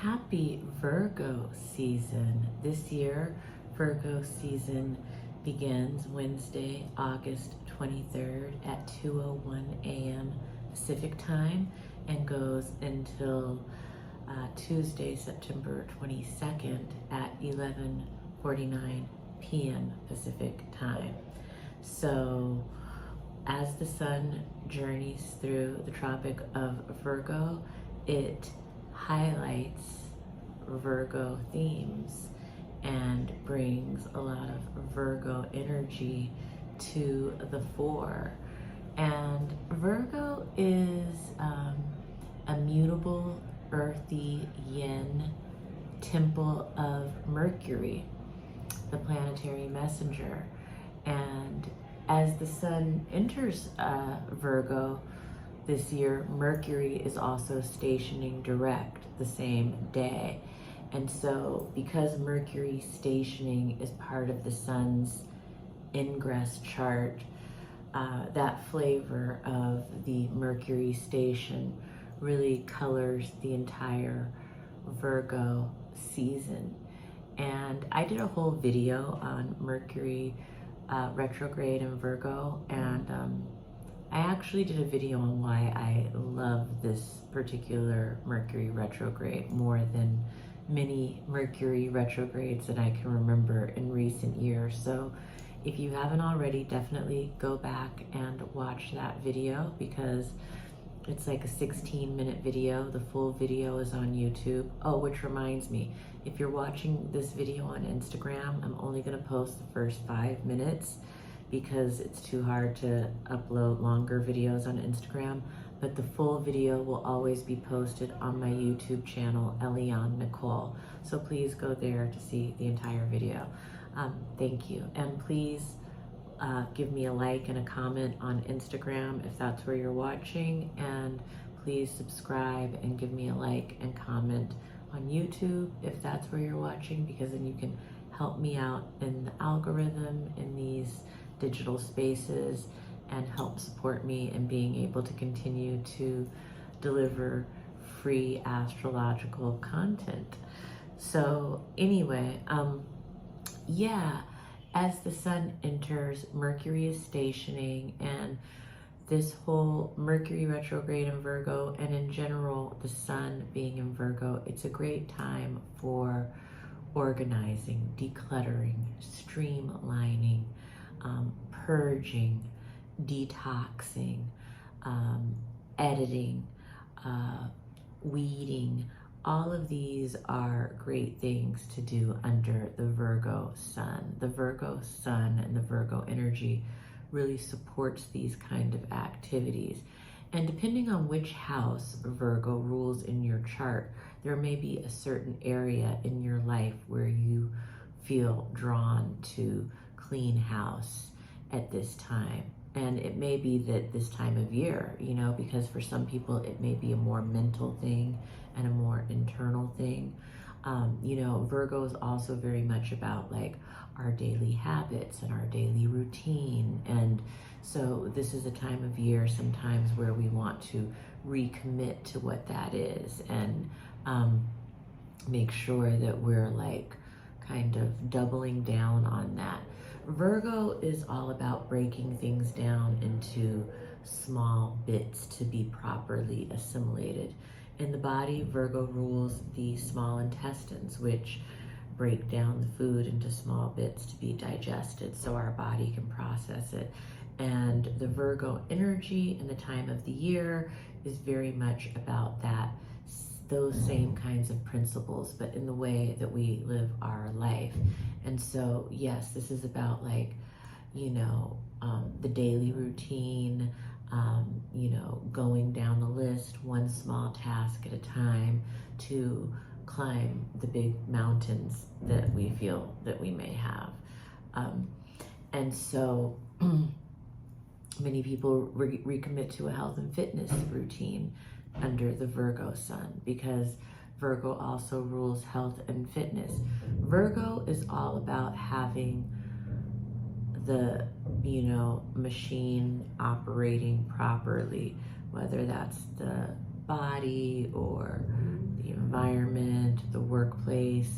Happy Virgo season. This year, Virgo season begins Wednesday, August 23rd at 2:01 a.m. Pacific time and goes until Tuesday, September 22nd at 11:49 p.m. Pacific time. So as the sun journeys through the Tropic of Virgo, it highlights Virgo themes and brings a lot of Virgo energy to the fore. And Virgo is a mutable, earthy yin temple of Mercury, the planetary messenger. And as the sun enters Virgo this year, Mercury is also stationing direct the same day. And so because Mercury stationing is part of the sun's ingress chart, that flavor of the Mercury station really colors the entire Virgo season. And I did a whole video on Mercury retrograde in Virgo, and I actually did a video on why I love this particular Mercury retrograde more than many Mercury retrogrades that I can remember in recent years. So if you haven't already, definitely go back and watch that video, because it's like a 16-minute video. The full video is on YouTube. Oh, which reminds me, if you're watching this video on Instagram, I'm only gonna post the first 5 minutes because it's too hard to upload longer videos on Instagram. But the full video will always be posted on my YouTube channel, Eliane Nicole. So please go there to see the entire video. Thank you. And please give me a like and a comment on Instagram if that's where you're watching. And please subscribe and give me a like and comment on YouTube if that's where you're watching, because then you can help me out in the algorithm in these digital spaces and help support me in being able to continue to deliver free astrological content. So anyway, as the sun enters, Mercury is stationing, and this whole Mercury retrograde in Virgo, and in general, the sun being in Virgo, it's a great time for organizing, decluttering, streamlining, purging, detoxing, editing, weeding. All of these are great things to do under the Virgo sun. The Virgo sun and the Virgo energy really supports these kind of activities. And depending on which house Virgo rules in your chart, there may be a certain area in your life where you feel drawn to clean house at this time. And it may be that this time of year, because for some people it may be a more mental thing and a more internal thing. Virgo is also very much about like our daily habits and our daily routine. And so this is a time of year sometimes where we want to recommit to what that is and make sure that we're like kind of doubling down on that. Virgo is all about breaking things down into small bits to be properly assimilated. In the body, Virgo rules the small intestines, which break down the food into small bits to be digested so our body can process it. And the Virgo energy in the time of the year is very much about those same kinds of principles, but in the way that we live our life. And so, yes, this is about like, the daily routine, going down the list, one small task at a time to climb the big mountains that we feel that we may have. And so many people recommit to a health and fitness routine under the Virgo sun, because Virgo also rules health and fitness. Virgo is all about having the, machine operating properly, whether that's the body or the environment environment, the workplace.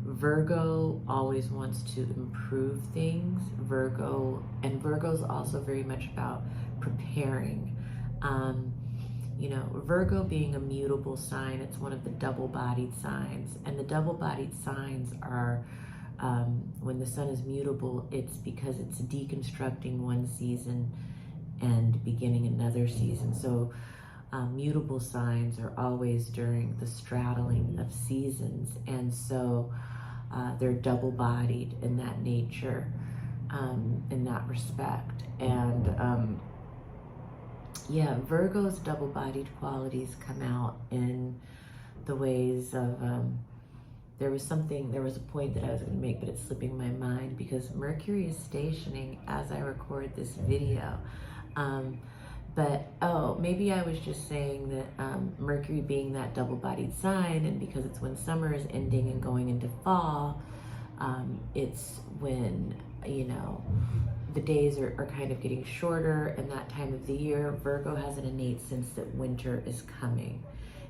Virgo always wants to improve things. Virgo's also very much about preparing. You know, Virgo being a mutable sign, it's one of the double-bodied signs. And the double-bodied signs are, when the sun is mutable, it's because it's deconstructing one season and beginning another season. So mutable signs are always during the straddling of seasons. And so they're double-bodied in that nature, in that respect. And yeah, Virgo's double-bodied qualities come out in the ways of, there was a point that I was going to make, but it's slipping my mind because Mercury is stationing as I record this video. Maybe I was just saying that Mercury being that double-bodied sign, and because it's when summer is ending and going into fall, it's when, you know, the days are kind of getting shorter, and that time of the year, Virgo has an innate sense that winter is coming.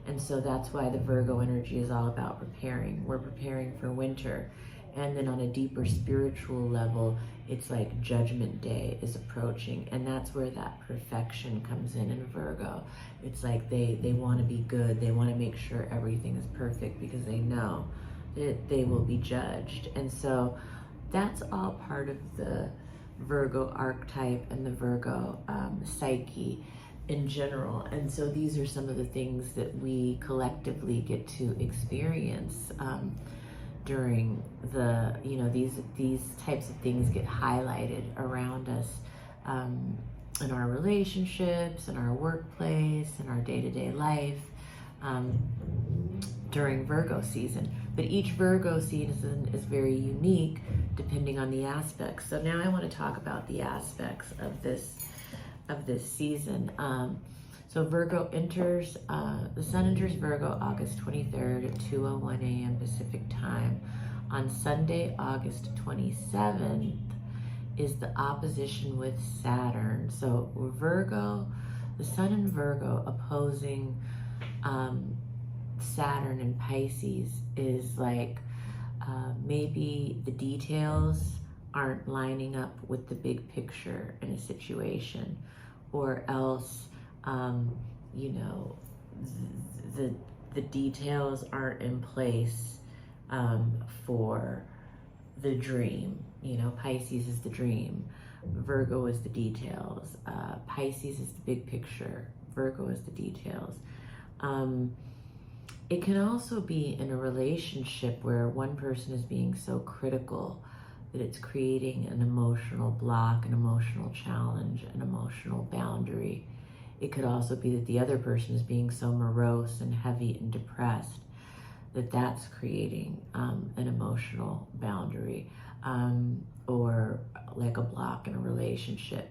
And so that's why the Virgo energy is all about preparing. We're preparing for winter. And then on a deeper spiritual level, it's like Judgment Day is approaching. And that's where that perfection comes in Virgo. It's like they want to be good. They want to make sure everything is perfect because they know that they will be judged. And so that's all part of the Virgo archetype and the Virgo psyche in general. And so these are some of the things that we collectively get to experience during the, you know, these types of things get highlighted around us in our relationships, in our workplace, in our day-to-day life during Virgo season. But each Virgo season is very unique depending on the aspects. So now I want to talk about the aspects of this season. So Virgo enters, the sun enters Virgo August 23rd at 2:01 a.m. Pacific time. On Sunday, August 27th, is the opposition with Saturn. So Virgo, the sun in Virgo opposing Saturn in Pisces is like maybe the details aren't lining up with the big picture in a situation, or else you know, the details aren't in place for the dream. You know, Pisces is the dream, Virgo is the details, Pisces is the big picture, Virgo is the details. It can also be in a relationship where one person is being so critical that it's creating an emotional block, an emotional challenge, an emotional boundary. It could also be that the other person is being so morose and heavy and depressed that that's creating an emotional boundary or like a block in a relationship.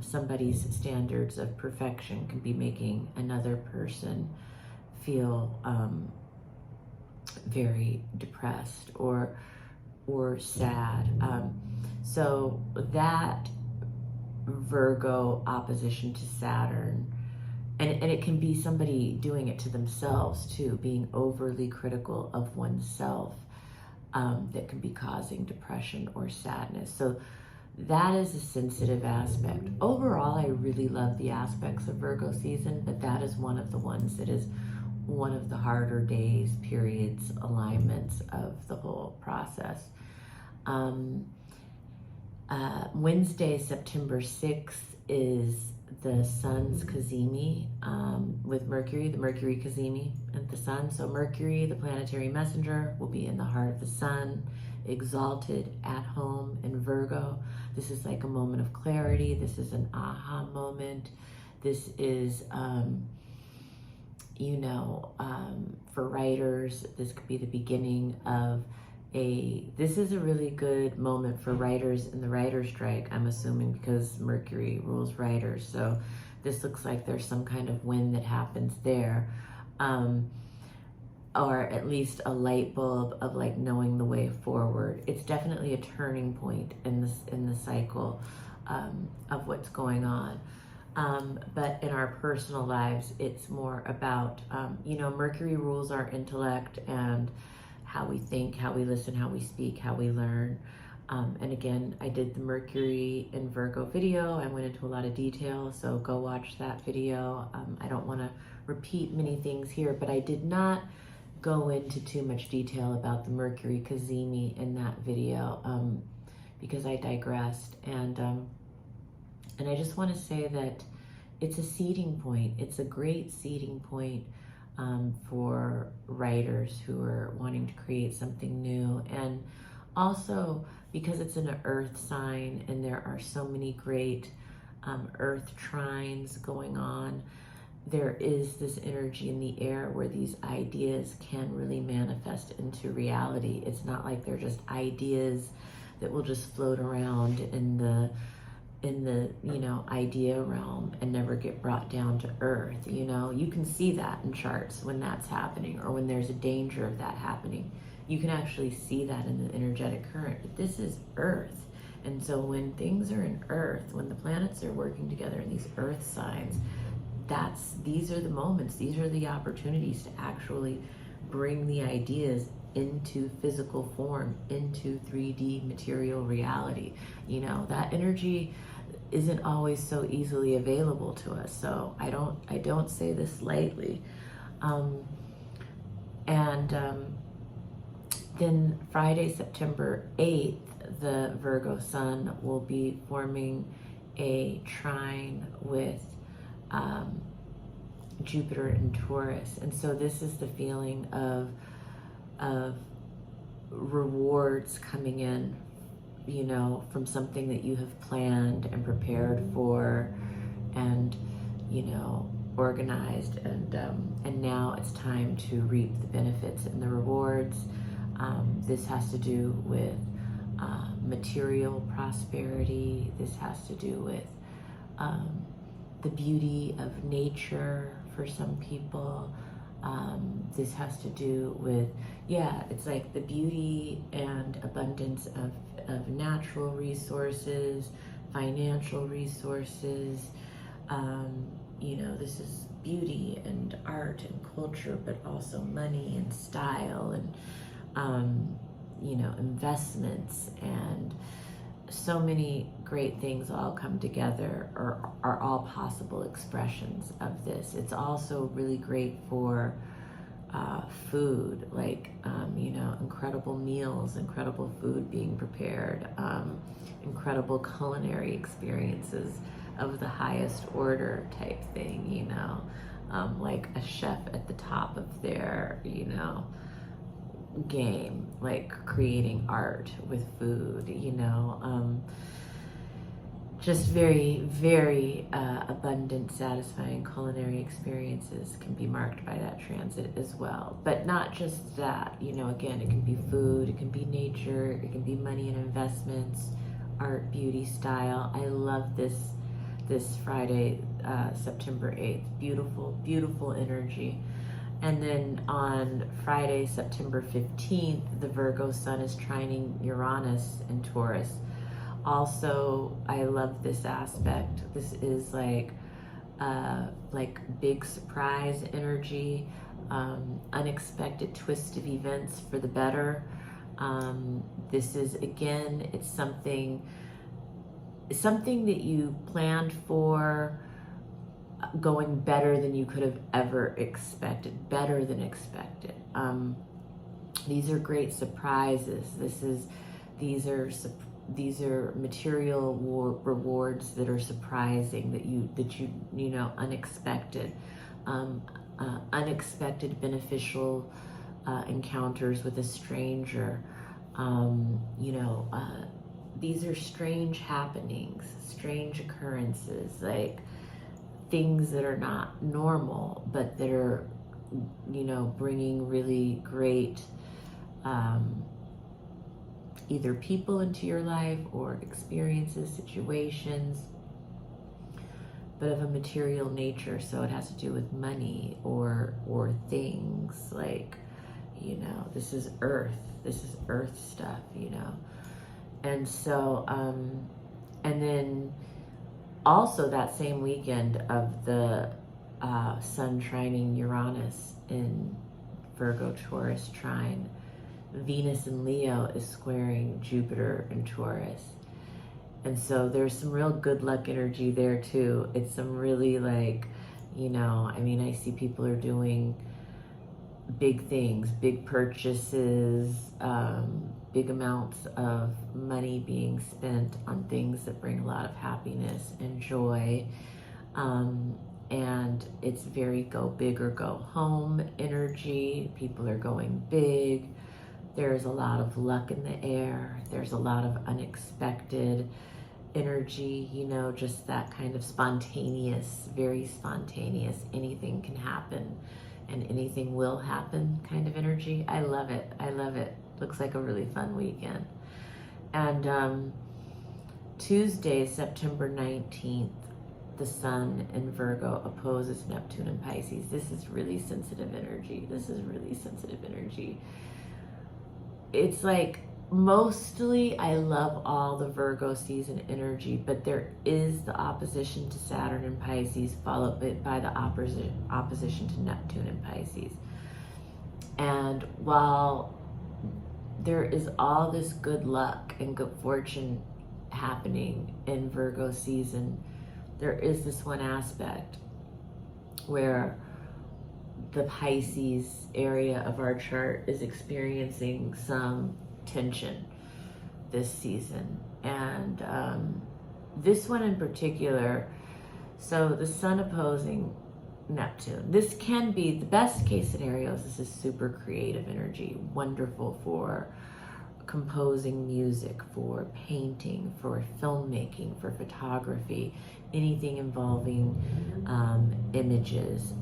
Somebody's standards of perfection can be making another person feel very depressed or sad. So that Virgo opposition to Saturn, and it can be somebody doing it to themselves too, being overly critical of oneself, that can be causing depression or sadness. So that is a sensitive aspect. Overall, I really love the aspects of Virgo season, but that is one of the ones that is one of the harder days, periods, alignments of the whole process. Wednesday, September 6th is the sun's Cazimi with Mercury, the Mercury Cazimi at the sun. So Mercury, the planetary messenger, will be in the heart of the sun, exalted at home in Virgo. This is like a moment of clarity. This is an aha moment. This is, you know, for writers, this could be the beginning of this is a really good moment for writers in the writer's strike, I'm assuming, because Mercury rules writers. So this looks like there's some kind of win that happens there. Or at least a light bulb of like knowing the way forward. It's definitely a turning point in the cycle of what's going on. But in our personal lives, it's more about, Mercury rules our intellect and how we think, how we listen, how we speak, how we learn. And again, I did the Mercury in Virgo video. I went into a lot of detail, so go watch that video. I don't want to repeat many things here, but I did not go into too much detail about the Mercury Cazimi in that video because I digressed. And I just want to say that it's a seeding point. It's a great seeding point for writers who are wanting to create something new. And also because it's an earth sign and there are so many great earth trines going on, there is this energy in the air where these ideas can really manifest into reality. It's not like they're just ideas that will just float around in the idea realm and never get brought down to earth. You can see that in charts when that's happening, or when there's a danger of that happening. You can actually see that in the energetic current. But this is earth. And so when things are in earth, when the planets are working together in these earth signs, these are the moments, these are the opportunities to actually bring the ideas into physical form, into 3D material reality. That energy isn't always so easily available to us. So I don't say this lightly. Then Friday, September 8th, the Virgo sun will be forming a trine with Jupiter in Taurus. And so this is the feeling of rewards coming in, from something that you have planned and prepared for and, organized. And now it's time to reap the benefits and the rewards. This has to do with material prosperity. This has to do with the beauty of nature for some people. This has to do with, it's like the beauty and abundance of natural resources, financial resources. This is beauty and art and culture, but also money and style and, investments, and so many great things all come together, or are all possible expressions of this. It's also really great for food, like, incredible meals, incredible food being prepared, incredible culinary experiences of the highest order type thing, like a chef at the top of their, game, like creating art with food, just very, very abundant, satisfying culinary experiences can be marked by that transit as well. But not just that, again, it can be food, it can be nature, it can be money and investments, art, beauty, style. I love this Friday, September 8th. Beautiful, beautiful energy. And then on Friday, September 15th, the Virgo sun is trining Uranus in Taurus. Also, I love this aspect. This is like big surprise energy, unexpected twist of events for the better. This is, again, it's something that you planned for, going better than you could have ever expected, better than expected. These are great surprises. These are material rewards that are surprising, that you unexpected, unexpected beneficial encounters with a stranger. These are strange happenings, strange occurrences, like things that are not normal, but that are, bringing really great either people into your life or experiences, situations, but of a material nature. So it has to do with money or things, like, this is earth stuff, and so, and then also that same weekend of the Sun trining Uranus in Virgo Taurus trine, Venus in Leo is squaring Jupiter in Taurus. And so there's some real good luck energy there too. It's some really like, I mean, I see people are doing big things, big purchases, big amounts of money being spent on things that bring a lot of happiness and joy. And it's very go big or go home energy. People are going big. There's a lot of luck in the air. There's a lot of unexpected energy, just that kind of spontaneous, very spontaneous, anything can happen and anything will happen kind of energy. I love it. I love it. Looks like a really fun weekend. And Tuesday, September 19th, the Sun in Virgo opposes Neptune in Pisces. This is really sensitive energy. It's like, mostly I love all the Virgo season energy, but there is the opposition to Saturn in Pisces, followed by the opposition to Neptune in Pisces. And while there is all this good luck and good fortune happening in Virgo season, there is this one aspect where the Pisces area of our chart is experiencing some tension this season. And this one in particular, so the Sun opposing Neptune, this can be the best case scenarios. This is super creative energy, wonderful for composing music, for painting, for filmmaking, for photography, anything involving images.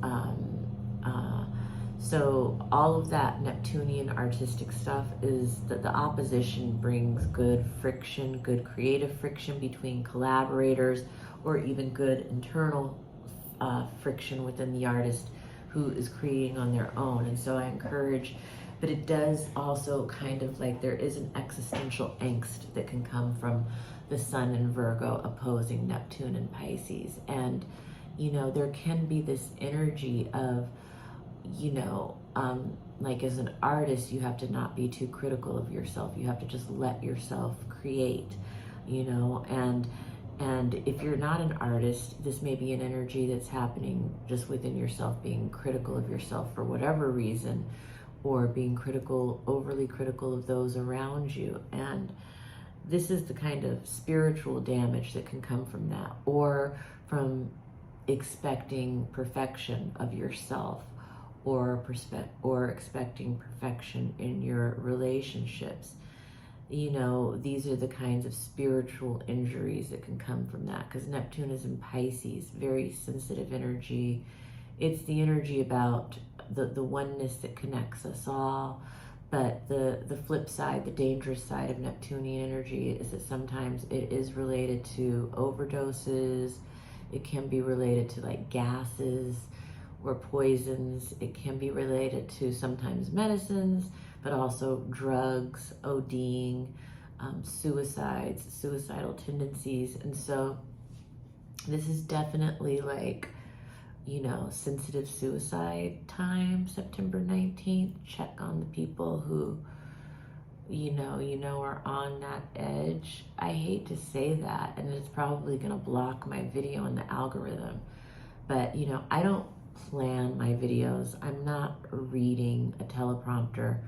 So all of that Neptunian artistic stuff is that the opposition brings good friction, good creative friction between collaborators, or even good internal friction within the artist who is creating on their own. And so I encourage, but it does also kind of like, there is an existential angst that can come from the Sun in Virgo opposing Neptune in Pisces. And, there can be this energy of, like as an artist, you have to not be too critical of yourself. You have to just let yourself create, and if you're not an artist, this may be an energy that's happening just within yourself, being critical of yourself for whatever reason, or being critical, overly critical of those around you. And this is the kind of spiritual damage that can come from that, or from expecting perfection of yourself, or expecting perfection in your relationships. These are the kinds of spiritual injuries that can come from that, because Neptune is in Pisces, very sensitive energy. It's the energy about the oneness that connects us all. But the flip side, the dangerous side of Neptunian energy is that sometimes it is related to overdoses. It can be related to like gases or poisons. It can be related to sometimes medicines, but also drugs, ODing, suicides, suicidal tendencies. And so this is definitely like, sensitive suicide time, September 19th. Check on the people who, are on that edge. I hate to say that, and it's probably gonna block my video in the algorithm, but I don't plan my videos. I'm not reading a teleprompter.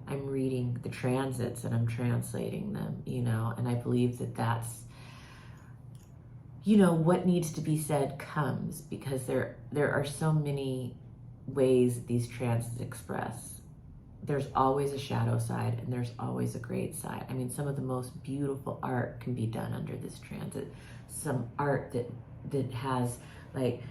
I'm reading the transits and I'm translating them, and I believe that that's, what needs to be said comes, because there are so many ways that these transits express. There's always a shadow side and there's always a great side. I mean, some of the most beautiful art can be done under this transit. Some art that has like,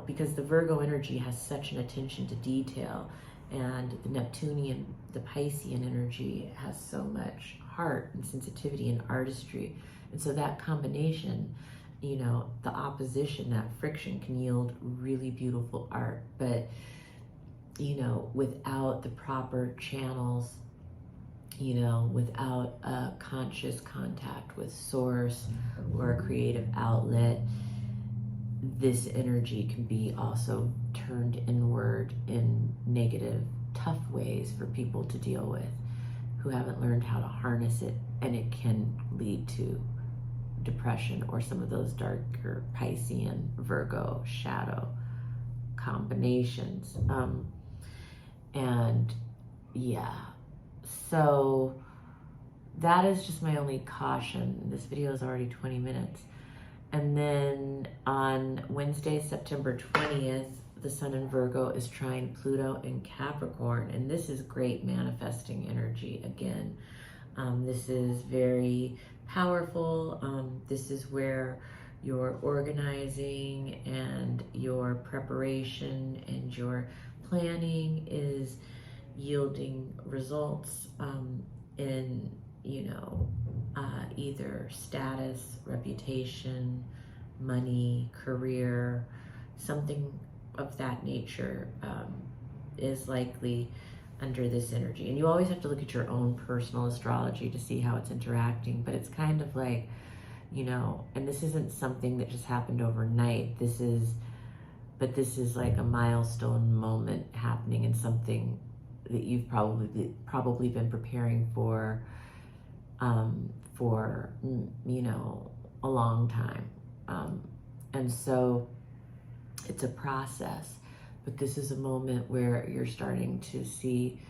because the Virgo energy has such an attention to detail, and the Neptunian, the Piscean energy has so much heart and sensitivity and artistry. And so that combination, the opposition, that friction can yield really beautiful art. But, without the proper channels you know, without a conscious contact with source or a creative outlet, this energy can be also turned inward in negative, tough ways for people to deal with who haven't learned how to harness it, and it can lead to depression or some of those darker Piscean, Virgo, shadow combinations. And yeah, so that is just my only caution. This video is already 20 minutes. And then on Wednesday, September 20th, the Sun in Virgo is trine Pluto in Capricorn. And this is great manifesting energy again. This is very powerful. This is where your organizing and your preparation and your planning is yielding results in, you know, either status, reputation, money, career, something of that nature is likely under this energy. And you always have to look at your own personal astrology to see how it's interacting, but it's kind of like, you know, and this isn't something that just happened overnight. This is like a milestone moment happening in something that you've probably been preparing for, you know, a long time. And so it's a process, but this is a moment where you're starting to see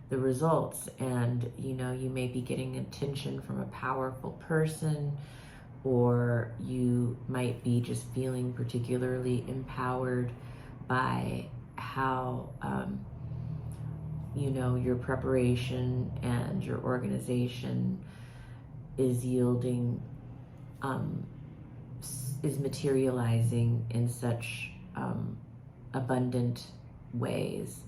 the results, and, you know, you may be getting attention from a powerful person, or you might be just feeling particularly empowered by how, you know, your preparation and your organization is yielding, is materializing in such abundant ways.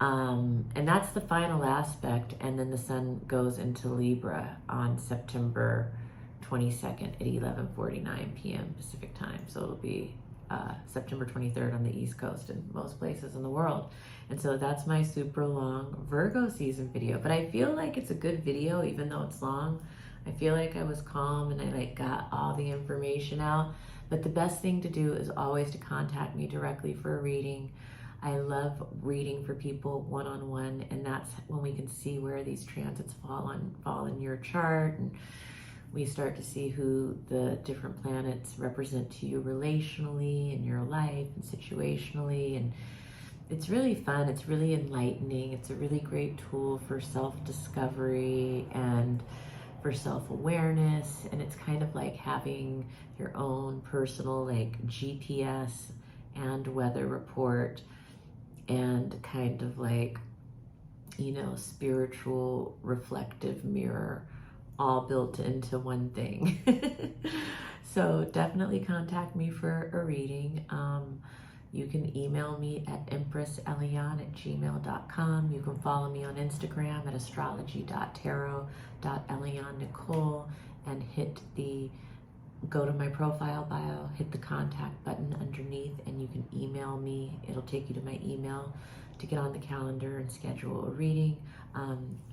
And that's the final aspect. And then the Sun goes into Libra on September 22nd at 11:49 p.m. Pacific time. So it'll be September 23rd on the East Coast and most places in the world. And so that's my super long Virgo season video. But I feel like it's a good video, even though it's long. I feel like I was calm and I like got all the information out. But the best thing to do is always to contact me directly for a reading. I love reading for people one-on-one, and that's when we can see where these transits fall in your chart, and we start to see who the different planets represent to you relationally in your life and situationally. And it's really fun. It's really enlightening. It's a really great tool for self-discovery and for self-awareness. And it's kind of like having your own personal like GPS and weather report and kind of like, you know, spiritual reflective mirror all built into one thing. So definitely contact me for a reading. You can email me at empresseliane@gmail.com. You can follow me on Instagram at astrology.tarot.Eliane Nicole and go to my profile bio, hit the contact button underneath, and you can email me. It'll take you to my email to get on the calendar and schedule a reading.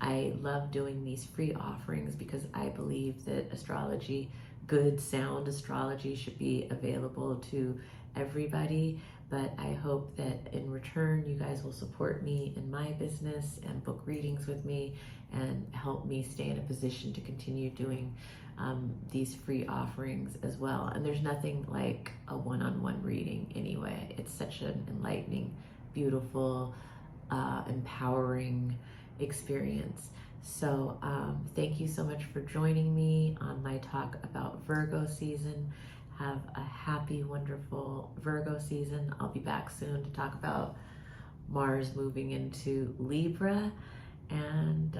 I love doing these free offerings because I believe that astrology, good sound astrology, should be available to everybody. But I hope that in return, you guys will support me in my business and book readings with me and help me stay in a position to continue doing these free offerings as well. And there's nothing like a one-on-one reading anyway. It's such an enlightening, beautiful, empowering experience. So thank you so much for joining me on my talk about Virgo season. Have a happy, wonderful Virgo season. I'll be back soon to talk about Mars moving into Libra. And